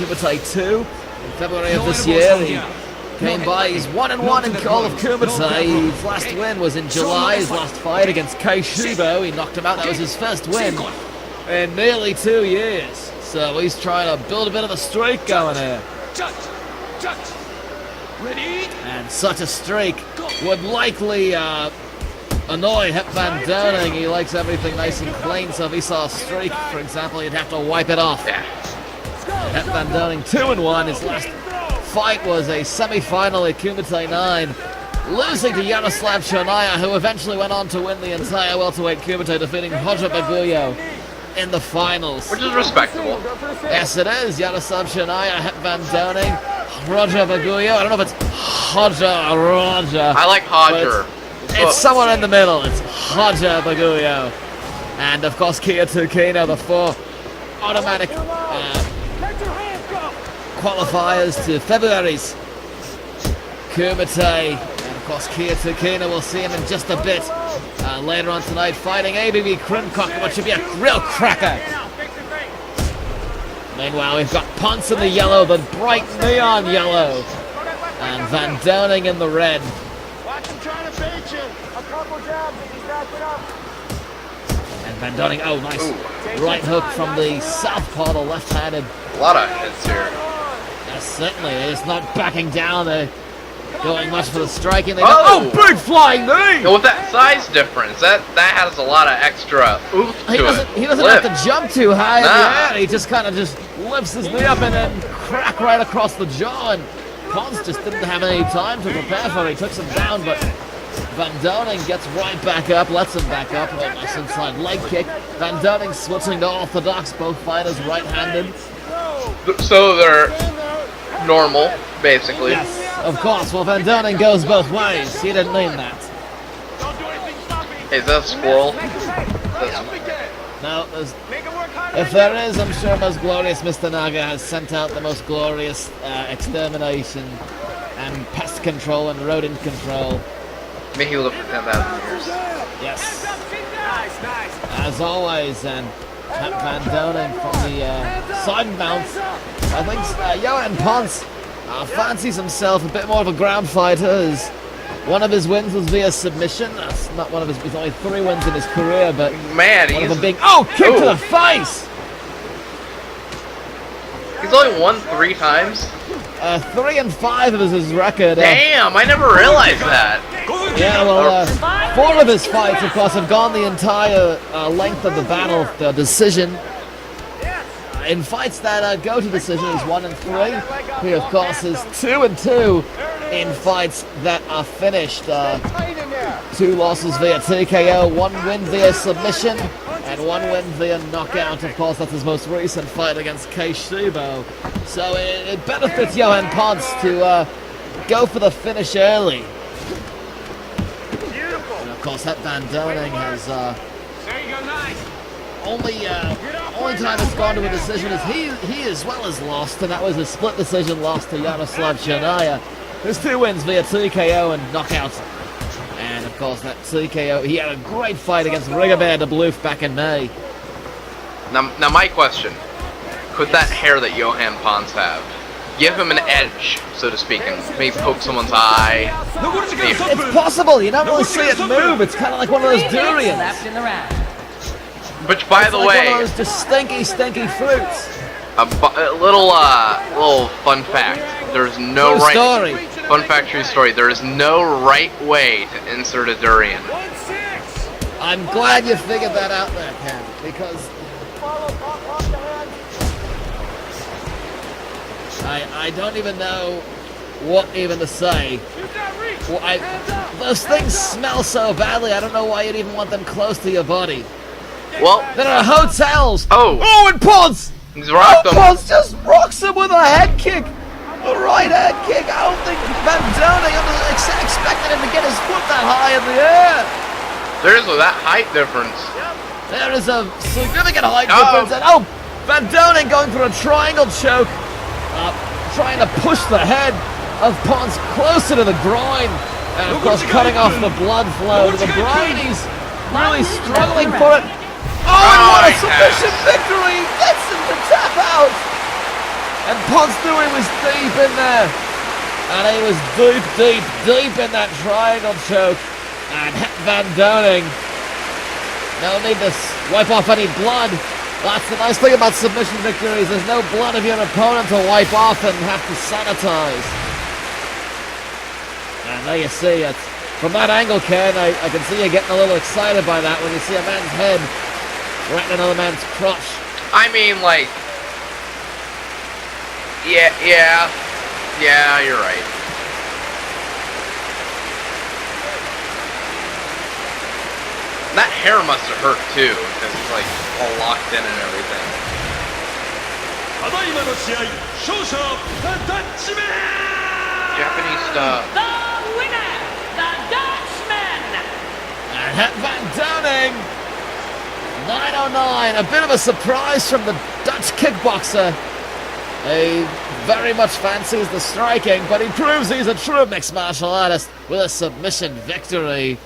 KUMITE 2 in February of this year. He came by, he's 1-1 in all of KUMITE. His last win was in July, his last fight against Keishibo. He knocked him out, that was his first win in nearly 2 years. So he's trying to build a bit of a streak going here. And such a streak would likely annoy Hep Van Doening. He likes everything nice and clean, so if he saw a streak, for example, he'd have to wipe it off. Hep Van Doening 2-1. His last fight was a semi-final at KUMITE 9, losing to Yaroslav Chernaya, who eventually went on to win the entire welterweight KUMITE, defeating Roger Baguio in the finals. Which is respectable. Yes, it is. Yaroslav Chernaya, Hep Van Doening, Roger Baguio. I don't know if it's Roger. I like Hodger. It's somewhere in the middle. It's Roger Baguio. And of course, Kia Tukino, the 4 automatic qualifiers to February's KUMITE. And of course, Kia Tukino, we'll see him in just a bit later on tonight, fighting ABB Krimkok, which should be a real cracker. Meanwhile, we've got Ponce in the yellow, the bright neon yellow, and Van Doening in the red. Watch him trying to bait you. A couple jabs and he's backing up. And Van Doening, oh nice right hook from the southpaw, the left-handed. A lot of hits here. Yes, certainly. They're not backing down. They're going much for the striking. Oh, big flying knee! With that size difference, that has a lot of extra oomph to it. He doesn't have to jump too high in the air. He just kind of just lifts his knee up and then crack right across the jaw. And Ponce just didn't have any time to prepare for it. He took some down, but Van Doening gets right back up, lets him back up. A nice inside leg kick. Van Doening switching to orthodox, both fighters right-handed. So they're normal, basically. Yes, of course. Well, Van Doening goes both ways. He didn't mean that. Hey, is that a squirrel? No, if there is, I'm sure Most Glorious Mr. Naga has sent out the most glorious extermination and pest control and rodent control. May he live for 10,000 years. Yes. As always, and Van Doening from the side bounce. I think Johan Ponce fancies himself a bit more of a ground fighter. One of his wins was via submission. That's not one of his. He's only 3 wins in his career, but man, one of them being kick to the face. He's only won 3 times. 3 and 5 is his record. Damn, I never realized that. Yeah, well, 4 of his fights, of course, have gone the entire length of the battle, the decision. In fights that go to decision, he's 1 and 3. He, of course, is 2 and 2 in fights that are finished. 2 losses via TKO, 1 win via submission, and 1 win via knockout. Of course, that's his most recent fight against Keishibo. So it benefits Johan Ponce to go for the finish early. And of course, Hep Van Doening has only time it's gone to a decision is he as well has lost, and that was a split decision loss to Yaroslav Chernaya. There's 2 wins via TKO and knockout. And of course that TKO, he had a great fight against Rigobert de Bloof back in May. Now my question, could that hair that Johan Ponce have give him an edge, so to speak, and maybe poke someone's eye? It's possible, you don't really see it move, it's kind of like one of those durians. Which, by the way, one of those just stinky fruits. A little fun fact. There's no right story. Fun fact, true story. There is no right way to insert a durian. I'm glad you figured that out there, Ken, because I don't even know what even to say. Well, those things smell so badly. I don't know why you'd even want them close to your body. Well, there are hotels. Oh, and Ponce. He's rocked him. Ponce just rocks him with a head kick. A right head kick. I don't think Van Doening expected him to get his foot that high in the air. There is that height difference. There is a significant height difference. And Van Doening going for a triangle choke. Trying to push the head of Ponce closer to the groin. And of course cutting off the blood flow to the brain. He's really struggling for it. Oh, and what a submission victory! Gets him to tap out! And Ponce knew he was deep in there. And he was deep in that triangle choke. And Van Doening, no need to wipe off any blood. That's the nice thing about submission victories. There's no blood of your opponent to wipe off and have to sanitize. And there you see it. From that angle, Ken, I can see you getting a little excited by that when you see a man's head right in another man's crotch. I mean, like, yeah, you're right. That hair must have hurt too, because it's like all locked in and everything. Japanese stuff. The winner, the Dutchman! And Van Doening, 909, a bit of a surprise from the Dutch kickboxer. He very much fancies the striking, but he proves he's a true mixed martial artist with a submission victory.